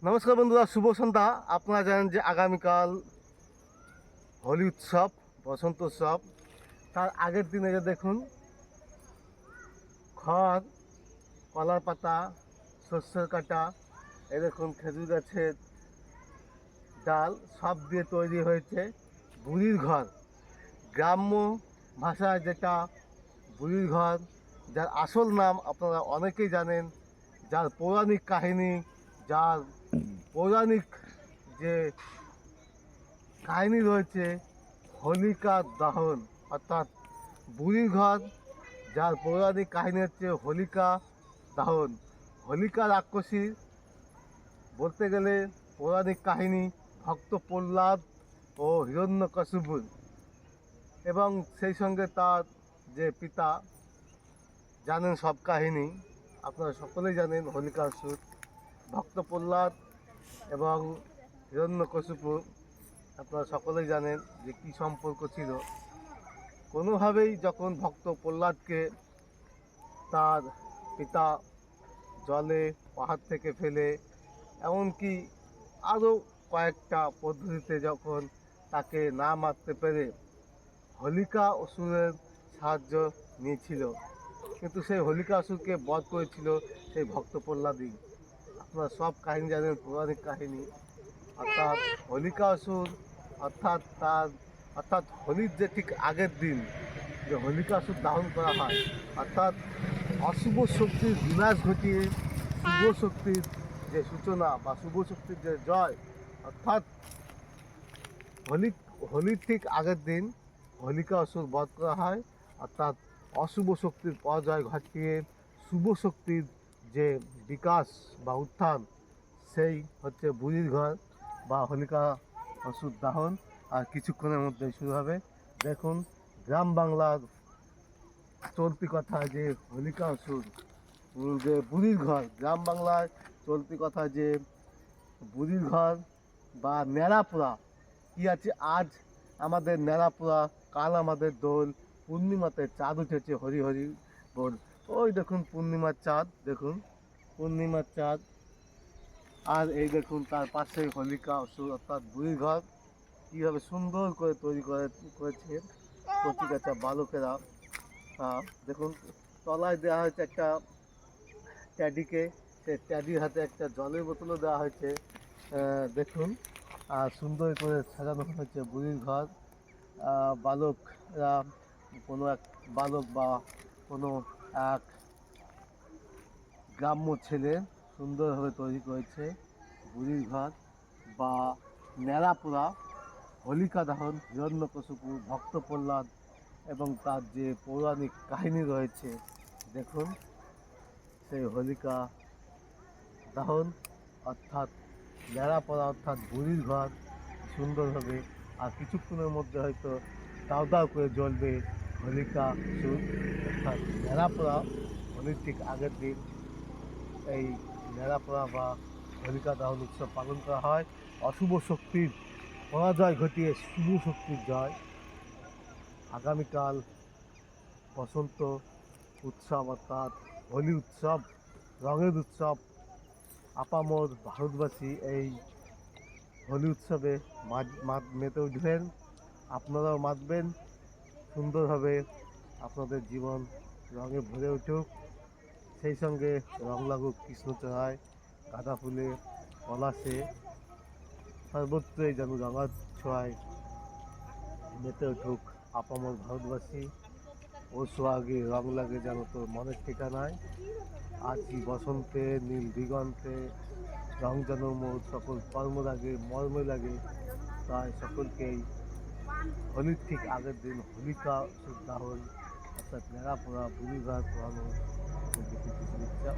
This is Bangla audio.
নমস্কার বন্ধুরা, শুভ সন্ধ্যা। আপনারা জানেন যে আগামীকাল হোলি উৎসব, বসন্ত উৎসব। তার আগের দিনে যে দেখুন, খড়, কলার পাতা, শস্যের কাটা, এই দেখুন খেজুর গাছের ডাল, সব দিয়ে তৈরি হয়েছে বুড়ির ঘর। গ্রাম্য ভাষায় যেটা বুড়ির ঘর, যার আসল নাম আপনারা অনেকেই জানেন, যার পৌরাণিক কাহিনী, যার পৌরাণিক যে কাহিনী রয়েছে, হোলিকা দহন, অর্থাৎ বুড়ির ঘর, যার পৌরাণিক কাহিনী হচ্ছে হোলিকা দহন। হোলিকা রাক্ষসী বলতে গেলে পৌরাণিক কাহিনী ভক্ত প্রহ্লাদ ও হিরণ্যকশিপুর, এবং সেই সঙ্গে তার যে পিতা, জানেন সব কাহিনী, আপনারা সকলেই জানেন হোলিকাসুর, ভক্ত প্রহ্লাদ এবং হিরণ্যকশিপুর, আপনারা সকলেই জানেন যে কী সম্পর্ক ছিল। কোনোভাবেই যখন ভক্ত প্রহ্লাদকে তার পিতা জলে পাহাড় থেকে ফেলে, এমনকি আরও কয়েকটা পদ্ধতিতে যখন তাকে না মারতে পেরে হোলিকা অসুরের সাহায্য নিয়েছিল, কিন্তু সেই হোলিকা অসুরকে বধ করেছিল সেই ভক্ত প্রহ্লাদই। আপনারা সব কাহিনী জানেন, পৌরাণিক কাহিনী। অর্থাৎ হোলিকা অসুর, অর্থাৎ হোলির যে ঠিক আগের দিন যে হোলিকা অসুর দাহন করা হয়, অর্থাৎ অশুভ শক্তির বিনাশ ঘটিয়ে শুভ শক্তির যে সূচনা বা শুভ শক্তির যে জয়, অর্থাৎ হোলি হোলির ঠিক আগের দিন হোলিকা অসুর বধ করা হয়। অর্থাৎ অশুভ শক্তির পরাজয় ঘটিয়ে শুভ শক্তির যে বিকাশ বা উত্থান, সেই হচ্ছে বুড়ির ঘর বা হোলিকা অসুর দাহন। আর কিছুক্ষণের মধ্যেই শুরু হবে। দেখুন, গ্রাম বাংলার চলতি কথা যে হোলিকা অসুর, যে বুড়ির ঘর, গ্রাম বাংলায় চলতি কথা যে বুড়ির ঘর বা ন্যাড়াপোড়া কী আছে, আজ আমাদের ন্যাড়াপোড়া, কাল আমাদের দোল, পূর্ণিমাতে চাঁদ উঠেছে, হরি হরি বল। ওই দেখুন পূর্ণিমার চাঁদ, দেখুন পূর্ণিমার চাঁদ। আর এই দেখুন তার পাশে হোলিকা অসুর অর্থাৎ বুড়ির ঘর কীভাবে সুন্দর করে তৈরি করেছে কচিকাঁচা বালকেরা। দেখুন, তলায় দেওয়া হয়েছে একটা ট্যাডিকে, সেই ট্যাডির হাতে একটা জলের বোতলও দেওয়া হয়েছে। দেখুন, আর সুন্দর করে সাজানো হয়েছে বুড়ির ঘর। বালকরা, কোনো এক বালক বা কোনো এক গ্রাম্য ছেলে সুন্দরভাবে তৈরি করেছে বুড়ির ঘর বা ন্যাড়াপোড়া। হোলিকা দহন, হিরণ্যকশিপু, ভক্ত প্রহ্লাদ এবং তার যে পৌরাণিক কাহিনী রয়েছে, দেখুন সেই হোলিকা দহন অর্থাৎ ন্যাড়াপোড়া অর্থাৎ বুড়ির ঘর সুন্দরভাবে। আর কিছুক্ষণের মধ্যে হয়তো দাও দাও করে জ্বলবে হোলিকা সুর, অর্থাৎ ন্যাড়াপোড়া। হোলির ঠিক আগের দিন এই ন্যাড়াপোড়া বা হোলিকা দহন উৎসব পালন করা হয়। অশুভ শক্তির পরাজয় ঘটিয়ে শুভ শক্তির জয়। আগামীকাল বসন্ত উৎসব অর্থাৎ হোলি উৎসব, রঙের উৎসব। আপামর ভারতবাসী এই হোলি উৎসবে মেতে উঠবেন, আপনারাও মাতবেন সুন্দরভাবে। আপনাদের জীবন রঙে ভরে উঠুক, সেই সঙ্গে রং লাগুক কৃষ্ণচূড়ায়, গাঁদা ফুলে, পলাশে, সর্বত্রই যেন রঙার ছোঁয়ায় মেতে উঠুক আপামর ভারতবাসী। ও সোহাগে রং লাগে যেন তোর মনের ঠিকানায়। আজই বসন্তে নীল দিগন্তে রং যেন মোর সকল কর্ম লাগে, মর্মে লাগে। তাই সকলকেই হোলির ঠিক আগের দিন হোলিকা দাহন অর্থাৎ ন্যাড়াপোড়া বুড়িঘর পোড়ানো শুভেচ্ছা।